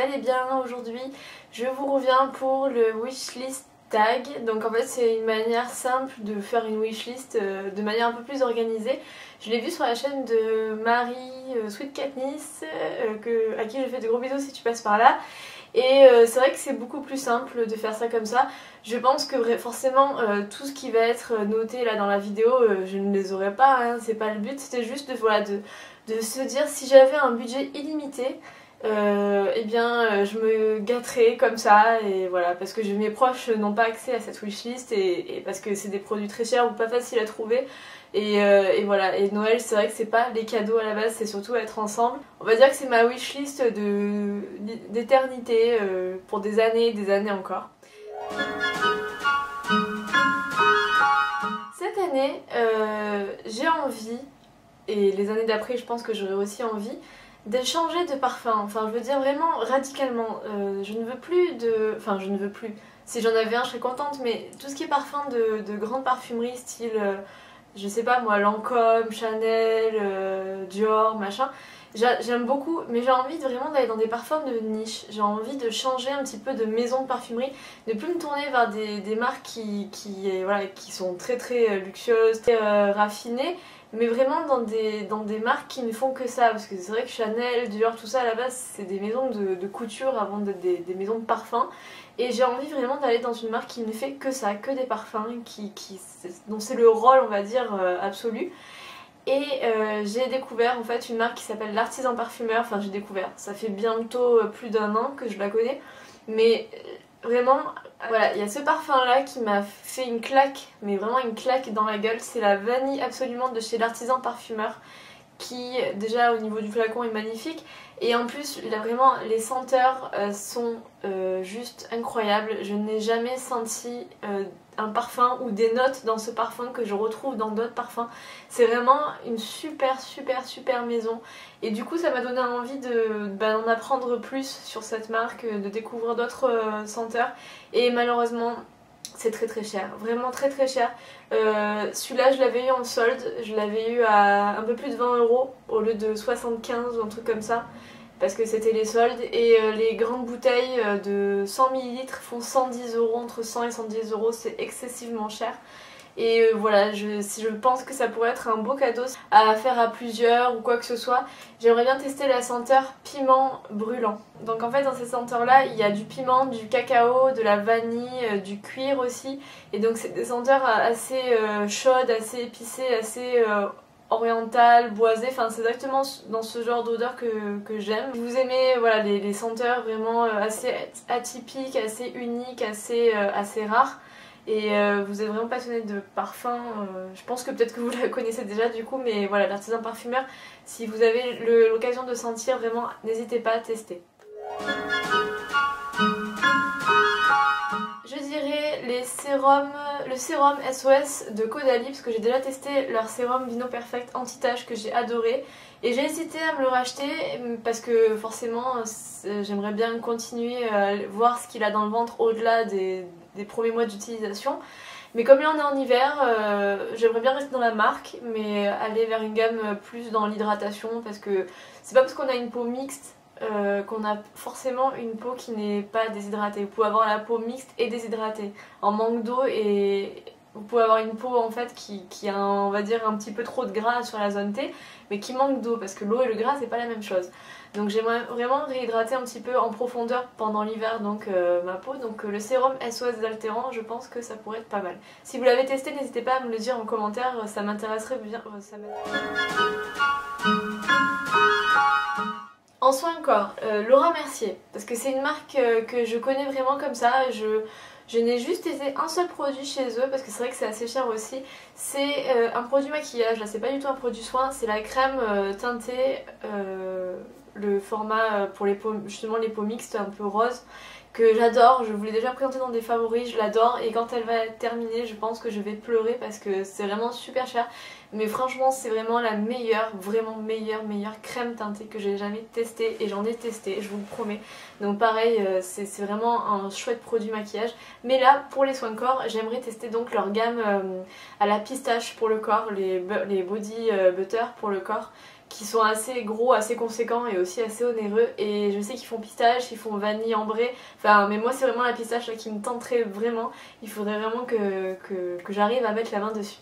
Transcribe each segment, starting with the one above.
allez bien. Aujourd'hui je vous reviens pour le wishlist tag. Donc en fait c'est une manière simple de faire une wishlist de manière un peu plus organisée. Je l'ai vu sur la chaîne de Marie Sweet Katniss à qui je fais de gros bisous si tu passes par là. Et c'est vrai que c'est beaucoup plus simple de faire ça comme ça. Je pense que forcément tout ce qui va être noté là dans la vidéo, je ne les aurai pas, hein, c'est pas le but. C'était juste de se dire si j'avais un budget illimité, eh bien je me gâterais comme ça. Et voilà, parce que mes proches n'ont pas accès à cette wishlist et parce que c'est des produits très chers ou pas faciles à trouver. Et voilà, et Noël c'est vrai que c'est pas les cadeaux à la base, c'est surtout être ensemble. On va dire que c'est ma wishlist d'éternité pour des années et des années encore. Cette année j'ai envie, et les années d'après je pense que j'aurai aussi envie, de changer de parfum. Enfin je veux dire vraiment radicalement. Je ne veux plus de... Enfin je ne veux plus. Si j'en avais un je serais contente, mais tout ce qui est parfum de grande parfumerie style... je sais pas moi, Lancôme, Chanel, Dior, machin. J'aime beaucoup, mais j'ai envie vraiment d'aller dans des parfums de niche. J'ai envie de changer un petit peu de maison de parfumerie, de plus me tourner vers des marques qui sont très très luxueuses, très raffinées, mais vraiment dans des marques qui ne font que ça. Parce que c'est vrai que Chanel, Dior, tout ça à la base c'est des maisons de couture avant d'être des maisons de parfums. Et j'ai envie vraiment d'aller dans une marque qui ne fait que ça, que des parfums, dont c'est le rôle on va dire absolu. Et j'ai découvert en fait une marque qui s'appelle l'Artisan Parfumeur. Enfin j'ai découvert, ça fait bientôt plus d'un an que je la connais. Mais vraiment, voilà, il y a ce parfum là qui m'a fait une claque, mais vraiment une claque dans la gueule. C'est la vanille absolument de chez l'Artisan Parfumeur, qui déjà au niveau du flacon est magnifique. Et en plus là, vraiment les senteurs sont juste incroyables. Je n'ai jamais senti un parfum ou des notes dans ce parfum que je retrouve dans d'autres parfums. C'est vraiment une super maison. Et du coup ça m'a donné envie d'en apprendre plus sur cette marque, de découvrir d'autres senteurs. Et malheureusement c'est très cher, vraiment très cher. Celui-là je l'avais eu en solde, je l'avais eu à un peu plus de 20 € au lieu de 75 ou un truc comme ça, parce que c'était les soldes. Et les grandes bouteilles de 100 ml font 110 €, entre 100 et 110 €, c'est excessivement cher. Et voilà, je pense que ça pourrait être un beau cadeau à faire à plusieurs ou quoi que ce soit. J'aimerais bien tester la senteur piment brûlant. Donc en fait dans ces senteurs là il y a du piment, du cacao, de la vanille, du cuir aussi. Et donc c'est des senteurs assez chaudes, assez épicées, assez orientales, boisées. Enfin c'est exactement dans ce genre d'odeur que j'aime. Si vous aimez voilà, les senteurs vraiment assez atypiques, assez uniques, assez rares, et vous êtes vraiment passionné de parfum, je pense que peut-être que vous la connaissez déjà du coup, mais voilà, l'Artisan Parfumeur, si vous avez l'occasion de sentir, vraiment n'hésitez pas à tester. Je dirais le sérum SOS de Caudalie, parce que j'ai déjà testé leur sérum Vino Perfect anti-tache que j'ai adoré. Et j'ai hésité à me le racheter parce que forcément j'aimerais bien continuer à voir ce qu'il a dans le ventre au-delà des premiers mois d'utilisation. Mais comme là on est en hiver, j'aimerais bien rester dans la marque, mais aller vers une gamme plus dans l'hydratation, parce que c'est pas parce qu'on a une peau mixte qu'on a forcément une peau qui n'est pas déshydratée. Vous pouvez avoir la peau mixte et déshydratée, en manque d'eau, et vous pouvez avoir une peau en fait qui a on va dire un petit peu trop de gras sur la zone T, mais qui manque d'eau, parce que l'eau et le gras c'est pas la même chose. Donc j'aimerais vraiment réhydrater un petit peu en profondeur pendant l'hiver donc ma peau. Donc le sérum SOS Désaltérant, je pense que ça pourrait être pas mal. Si vous l'avez testé, n'hésitez pas à me le dire en commentaire, ça m'intéresserait bien. En soin de corps, Laura Mercier, parce que c'est une marque que je connais vraiment comme ça. Je n'ai juste testé un seul produit chez eux, parce que c'est vrai que c'est assez cher aussi. C'est un produit maquillage, là c'est pas du tout un produit soin, c'est la crème teintée, le format pour les peaux, justement les peaux mixtes un peu rose, que j'adore. Je vous l'ai déjà présenté dans des favoris, je l'adore, et quand elle va être terminée je pense que je vais pleurer parce que c'est vraiment super cher. Mais franchement c'est vraiment la meilleure, vraiment meilleure crème teintée que j'ai jamais testée, et j'en ai testé, je vous le promets. Donc pareil, c'est vraiment un chouette produit maquillage. Mais là pour les soins de corps, j'aimerais tester donc leur gamme à la pistache pour le corps, les body butter pour le corps, qui sont assez gros, assez conséquents et aussi assez onéreux. Et je sais qu'ils font pistache, ils font vanille ambrée. Enfin, mais moi c'est vraiment la pistache là, qui me tenterait vraiment. Il faudrait vraiment que j'arrive à mettre la main dessus.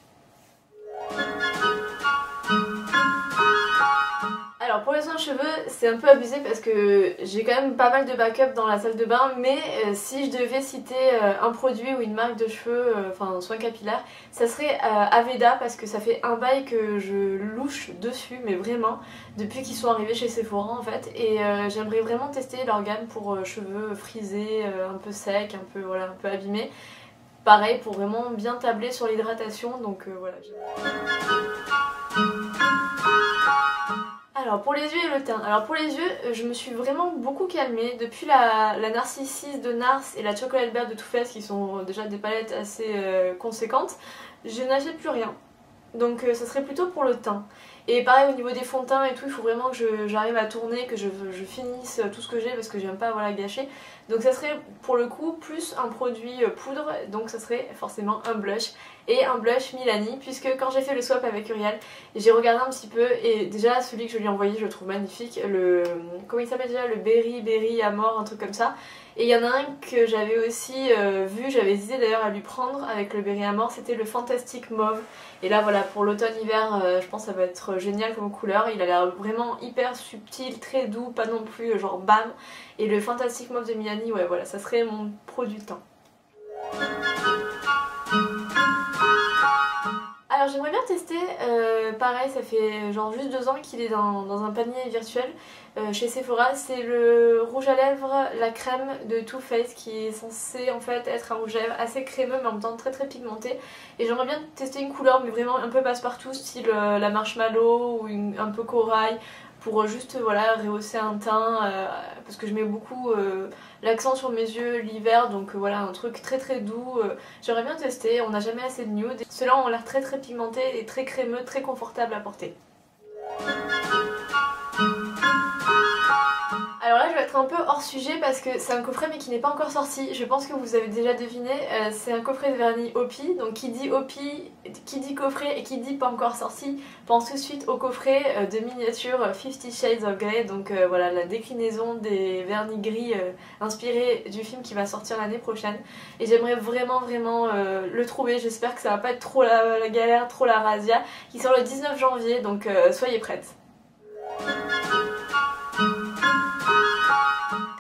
Alors pour les soins de cheveux, c'est un peu abusé parce que j'ai quand même pas mal de backup dans la salle de bain, mais si je devais citer un produit ou une marque de cheveux, enfin soin capillaire, ça serait Aveda parce que ça fait un bail que je louche dessus, mais vraiment, depuis qu'ils sont arrivés chez Sephora en fait, et j'aimerais vraiment tester leur gamme pour cheveux frisés, un peu secs, un peu, voilà, un peu abîmés. Pareil pour vraiment bien tabler sur l'hydratation, donc voilà. Alors pour les yeux et le teint. Alors pour les yeux, je me suis vraiment beaucoup calmée depuis la Narcissus de Nars et la Chocolate Bear de Too Faced qui sont déjà des palettes assez conséquentes. Je n'achète plus rien. Donc ça serait plutôt pour le teint. Et pareil au niveau des fonds de teint et tout, il faut vraiment que j'arrive à tourner, que je finisse tout ce que j'ai parce que j'aime pas voilà, gâcher. Donc ça serait pour le coup plus un produit poudre, donc ça serait forcément un blush. Et un blush Milani, puisque quand j'ai fait le swap avec Uriel, j'ai regardé un petit peu et déjà celui que je lui ai envoyé je le trouve magnifique. Le, comment il s'appelle déjà, le Berry Amor, un truc comme ça. Et il y en a un que j'avais aussi vu, j'avais hésité d'ailleurs à lui prendre avec le Berry Amor, c'était le Fantastic Mauve. Et là voilà, pour l'automne-hiver, je pense que ça va être génial comme couleur. Il a l'air vraiment hyper subtil, très doux, pas non plus genre bam. Et le Fantastic Mauve de Milani, ouais voilà, ça serait mon produit de teint. Alors j'aimerais bien tester, pareil ça fait genre juste 2 ans qu'il est dans un panier virtuel chez Sephora, c'est le rouge à lèvres, la crème de Too Faced qui est censé en fait être un rouge à lèvres assez crémeux mais en même temps très très pigmenté. Et j'aimerais bien tester une couleur mais vraiment un peu passe-partout, style la marshmallow ou un peu corail, pour juste voilà rehausser un teint parce que je mets beaucoup l'accent sur mes yeux l'hiver, donc voilà un truc très très doux. J'aimerais bien tester, on n'a jamais assez de nude. Ceux-là ont l'air très très pigmentés et très crémeux, très confortable à porter. Alors là je vais être un peu hors sujet parce que c'est un coffret mais qui n'est pas encore sorti. Je pense que vous avez déjà deviné, c'est un coffret de vernis Hopi. Donc qui dit Hopi, qui dit coffret et qui dit pas encore sorti, pense tout de suite au coffret de miniature 50 Shades of Grey. Donc voilà la déclinaison des vernis gris inspirés du film qui va sortir l'année prochaine. Et j'aimerais vraiment le trouver, j'espère que ça va pas être trop la galère, trop la razzia. Qui sort le 19 janvier donc soyez prêtes.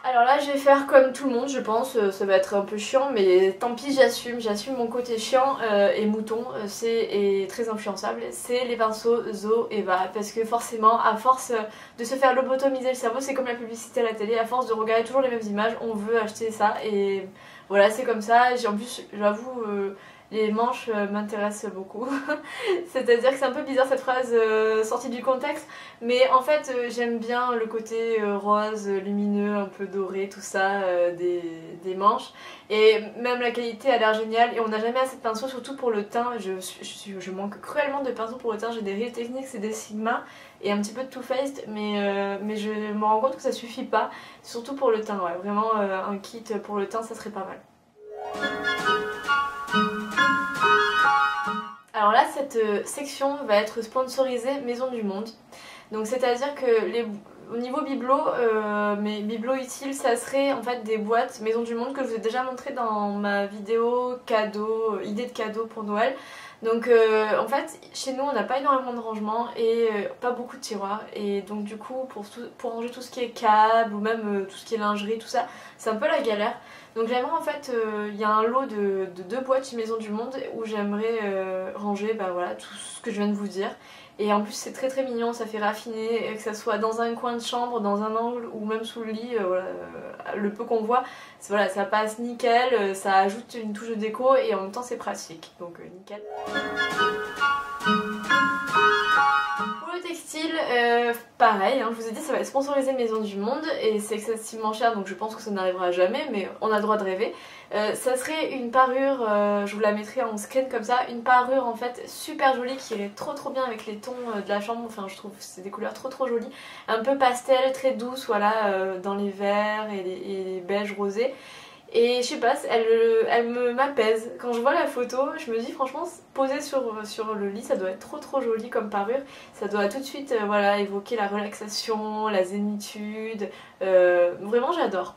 Alors là je vais faire comme tout le monde je pense, ça va être un peu chiant mais tant pis j'assume mon côté chiant et mouton et très influençable, c'est les pinceaux Zoeva parce que forcément à force de se faire lobotomiser le cerveau, c'est comme la publicité à la télé, à force de regarder toujours les mêmes images on veut acheter ça et voilà c'est comme ça. En plus j'avoue les manches m'intéressent beaucoup. C'est-à-dire que c'est un peu bizarre cette phrase sortie du contexte, mais en fait j'aime bien le côté rose, lumineux, un peu doré, tout ça des manches. Et même la qualité a l'air géniale et on n'a jamais assez de pinceaux, surtout pour le teint. Je manque cruellement de pinceaux pour le teint, j'ai des Real Techniques, c'est des Sigma et un petit peu de Too Faced, mais je me rends compte que ça suffit pas, surtout pour le teint, ouais. Vraiment un kit pour le teint ça serait pas mal. Alors là cette section va être sponsorisée Maison du Monde, donc c'est à dire que au niveau bibelot, mes bibelots utiles ça serait en fait des boîtes Maison du Monde que je vous ai déjà montré dans ma vidéo cadeau, idée de cadeau pour Noël. Donc en fait chez nous on n'a pas énormément de rangement et pas beaucoup de tiroirs et donc du coup pour ranger tout ce qui est câble ou même tout ce qui est lingerie tout ça c'est un peu la galère. Donc j'aimerais en fait, il y a un lot de 2 boîtes chez Maison du Monde où j'aimerais ranger bah, voilà, tout ce que je viens de vous dire. Et en plus c'est très très mignon, ça fait raffiner, que ça soit dans un coin de chambre, dans un angle ou même sous le lit, voilà, le peu qu'on voit, voilà, ça passe nickel, ça ajoute une touche de déco et en même temps c'est pratique, donc nickel. Pour le textile, pareil, hein, je vous ai dit ça va être sponsorisé Maison du Monde et c'est excessivement cher donc je pense que ça n'arrivera jamais mais on a le droit de rêver. Ça serait une parure, je vous la mettrai en screen comme ça, une parure en fait super jolie qui irait trop bien avec les tons de la chambre, enfin je trouve c'est des couleurs trop jolies, un peu pastel, très douce voilà, dans les verts et les beiges rosés. Et je sais pas, m'apaise. Quand je vois la photo, je me dis franchement, poser sur le lit, ça doit être trop joli comme parure. Ça doit tout de suite voilà, évoquer la relaxation, la zénitude. Vraiment j'adore.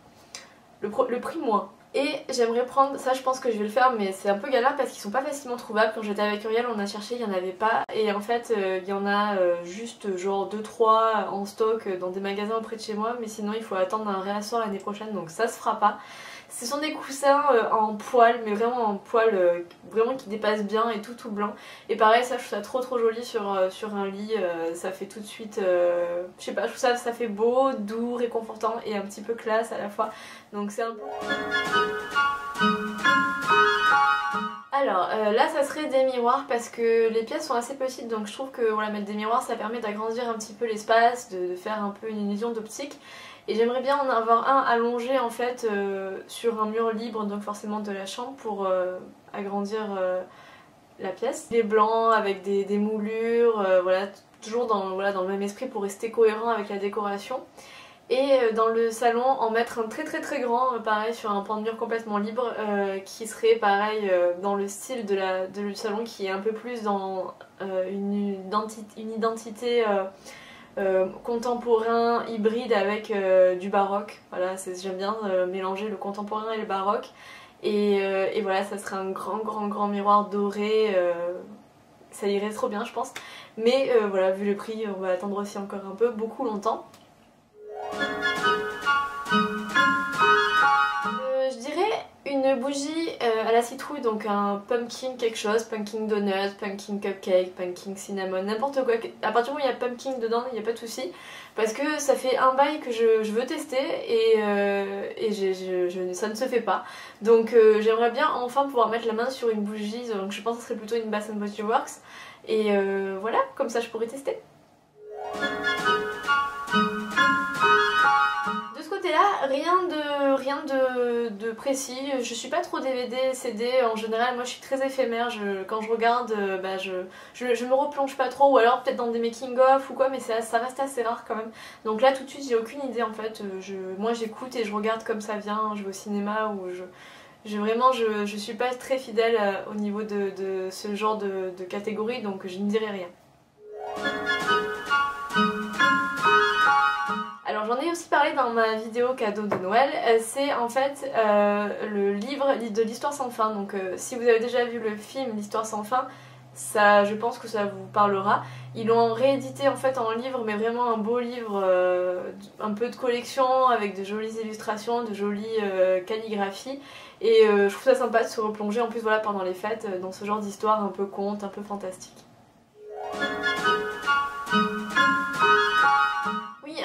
Le prix moins. Et j'aimerais prendre, ça je pense que je vais le faire, mais c'est un peu galère parce qu'ils sont pas facilement trouvables. Quand j'étais avec Uriel, on a cherché, il n'y en avait pas. Et en fait, il y en a juste genre 2-3 en stock dans des magasins auprès de chez moi. Mais sinon, il faut attendre un réassort l'année prochaine, donc ça se fera pas. Ce sont des coussins en poil, mais vraiment en poil vraiment qui dépasse bien et tout blanc. Et pareil, ça je trouve ça trop joli sur un lit, ça fait tout de suite, je sais pas, je trouve ça fait beau, doux, réconfortant et un petit peu classe à la fois. Donc c'est un peu... Alors là ça serait des miroirs parce que les pièces sont assez petites, donc je trouve que voilà, mettre des miroirs ça permet d'agrandir un petit peu l'espace, de faire un peu une illusion d'optique. Et j'aimerais bien en avoir un allongé en fait sur un mur libre, donc forcément de la chambre, pour agrandir la pièce. Les blancs avec des moulures, voilà, toujours voilà, dans le même esprit pour rester cohérent avec la décoration. Et dans le salon, en mettre un très grand, pareil sur un pan de mur complètement libre, qui serait pareil dans le style du salon, qui est un peu plus dans une identité contemporain hybride avec du baroque. Voilà, j'aime bien mélanger le contemporain et le baroque. Et voilà, ça serait un grand miroir doré. Ça irait trop bien, je pense. Mais voilà, vu le prix, on va attendre aussi encore un peu, beaucoup longtemps. Je dirais une bougie à la citrouille, donc un pumpkin quelque chose, pumpkin donut, pumpkin cupcake, pumpkin cinnamon, n'importe quoi. À partir du moment où il y a pumpkin dedans, il n'y a pas de souci, parce que ça fait un bail que je veux tester et ça ne se fait pas. Donc j'aimerais bien enfin pouvoir mettre la main sur une bougie, donc je pense que ce serait plutôt une Bath & Body Works. Et voilà, comme ça je pourrais tester. Là, rien de précis. Je suis pas trop DVD, CD. En général, moi je suis très éphémère. Quand je regarde, je me replonge pas trop. Ou alors peut-être dans des making-of ou quoi, mais ça reste assez rare quand même. Donc là, tout de suite, j'ai aucune idée en fait. Moi j'écoute et je regarde comme ça vient. Je vais au cinéma ou je suis pas très fidèle au niveau de ce genre de catégorie, donc je ne dirai rien. Alors j'en ai aussi parlé dans ma vidéo cadeau de Noël, c'est en fait le livre de l'Histoire sans fin. Donc si vous avez déjà vu le film l'Histoire sans fin, ça, je pense que ça vous parlera. Ils l'ont réédité en fait en livre, mais vraiment un beau livre, un peu de collection avec de jolies illustrations, de jolies calligraphies. Et je trouve ça sympa de se replonger en plus voilà, pendant les fêtes dans ce genre d'histoire un peu conte, un peu fantastique.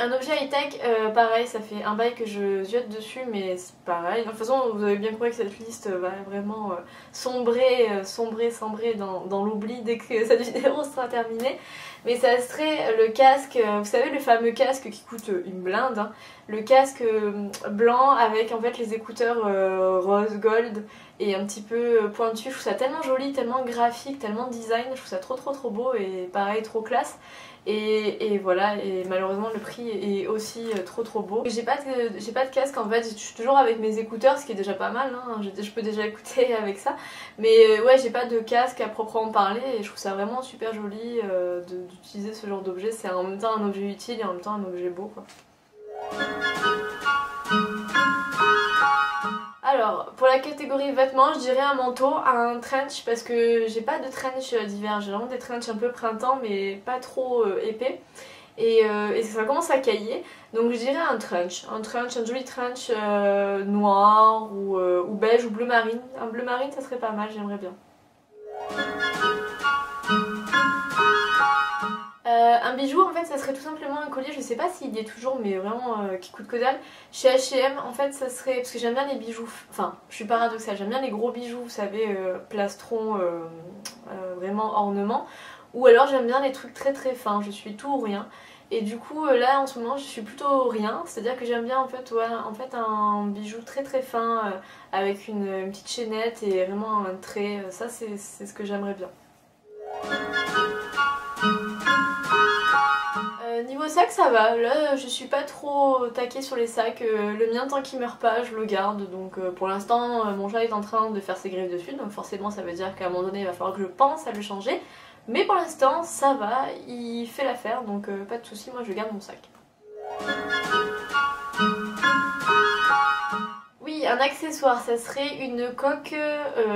Un objet high-tech, pareil, ça fait un bail que je ziote dessus, mais c'est pareil. De toute façon, vous avez bien compris que cette liste va vraiment sombrer dans l'oubli dès que cette vidéo sera terminée. Mais ça serait le casque, vous savez le fameux casque qui coûte une blinde, hein, le casque blanc avec en fait les écouteurs rose gold et un petit peu pointu. Je trouve ça tellement joli, tellement graphique, tellement design, je trouve ça trop beau et pareil trop classe. Et voilà, et malheureusement le prix est aussi trop beau. J'ai pas de casque en fait, je suis toujours avec mes écouteurs, ce qui est déjà pas mal, hein. Je peux déjà écouter avec ça. Mais ouais, j'ai pas de casque à proprement parler et je trouve ça vraiment super joli d'utiliser ce genre d'objet. C'est en même temps un objet utile et en même temps un objet beau quoi. Alors, pour la catégorie vêtements, je dirais un manteau, un trench, parce que j'ai pas de trench d'hiver, j'ai vraiment des trenchs un peu printemps, mais pas trop épais. Et ça commence à cailler, donc je dirais un joli trench noir ou beige ou bleu marine. Un bleu marine, ça serait pas mal, j'aimerais bien. Un bijou en fait ça serait tout simplement un collier, je sais pas s'il y est toujours mais vraiment qui coûte que dalle. Chez H&M en fait ça serait, parce que j'aime bien les bijoux, enfin je suis paradoxale, j'aime bien les gros bijoux vous savez, plastron, vraiment ornement. Ou alors j'aime bien les trucs très fins, je suis tout ou rien. Et du coup là en ce moment je suis plutôt rien, c'est à dire que j'aime bien en fait, ouais, un bijou très fin avec une petite chaînette et vraiment un trait, ça c'est ce que j'aimerais bien. Niveau sac ça va, là je suis pas trop taquée sur les sacs, le mien tant qu'il meurt pas je le garde, donc pour l'instant mon chat est en train de faire ses griffes dessus, donc forcément ça veut dire qu'à un moment donné il va falloir que je pense à le changer, mais pour l'instant ça va, il fait l'affaire, donc pas de soucis, moi je garde mon sac. Oui, un accessoire, ça serait une coque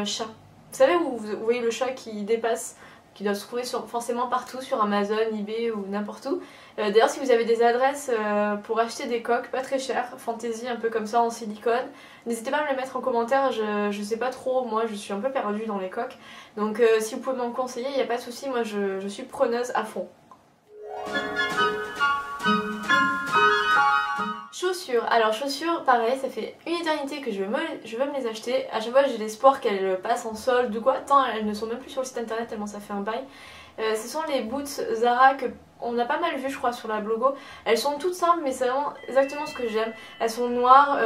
chat. Vous savez où vous voyez le chat qui dépasse, qui doit se trouver forcément partout sur Amazon, eBay ou n'importe où. D'ailleurs si vous avez des adresses pour acheter des coques pas très chères, fantaisie un peu comme ça en silicone, n'hésitez pas à me les mettre en commentaire, je sais pas trop, moi je suis un peu perdue dans les coques. Donc si vous pouvez m'en conseiller, il n'y a pas de souci, moi je suis preneuse à fond. Chaussures, alors chaussures pareil, ça fait une éternité que je veux me les acheter. À chaque fois j'ai l'espoir qu'elles passent en solde ou quoi, tant elles ne sont même plus sur le site internet tellement ça fait un bail. Ce sont les boots Zara que on a pas mal vu je crois sur la blogo. Elles sont toutes simples mais c'est vraiment exactement ce que j'aime. Elles sont noires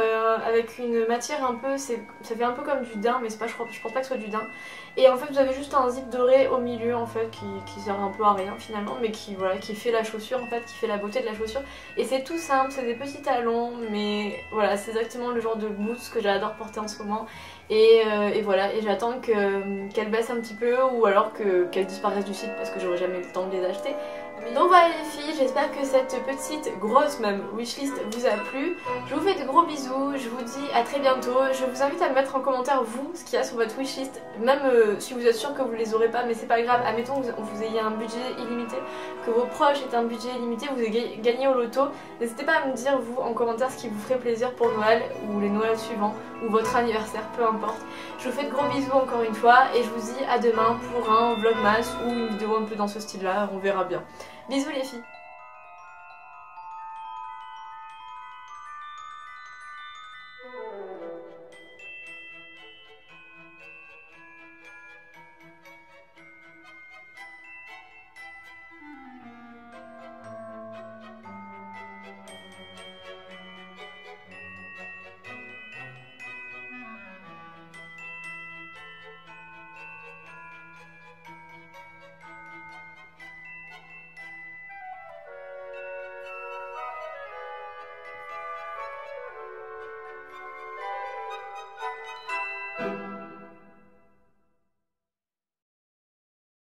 avec une matière un peu, ça fait un peu comme du daim mais c'est pas, je pense pas que ce soit du daim. Et en fait vous avez juste un zip doré au milieu en fait qui sert un peu à rien finalement mais qui, voilà, qui fait la chaussure en fait, qui fait la beauté de la chaussure. Et c'est tout simple, c'est des petits talons mais voilà c'est exactement le genre de boots que j'adore porter en ce moment. Et voilà, et j'attends qu'elles baissent un petit peu ou alors qu'elles disparaissent du site parce que j'aurai jamais eu le temps de les acheter. Donc voilà les filles, j'espère que cette petite, grosse même, wishlist vous a plu. Je vous fais de gros bisous, je vous dis à très bientôt. Je vous invite à me mettre en commentaire vous, ce qu'il y a sur votre wishlist, même si vous êtes sûr que vous les aurez pas, mais c'est pas grave. Admettons que vous ayez un budget illimité, que vos proches aient un budget illimité, vous ayez gagné au loto. N'hésitez pas à me dire vous en commentaire ce qui vous ferait plaisir pour Noël ou les Noëls suivants ou votre anniversaire, peu importe. Je vous fais de gros bisous encore une fois et je vous dis à demain pour un vlogmas ou une vidéo un peu dans ce style là, on verra bien. Bisous les filles.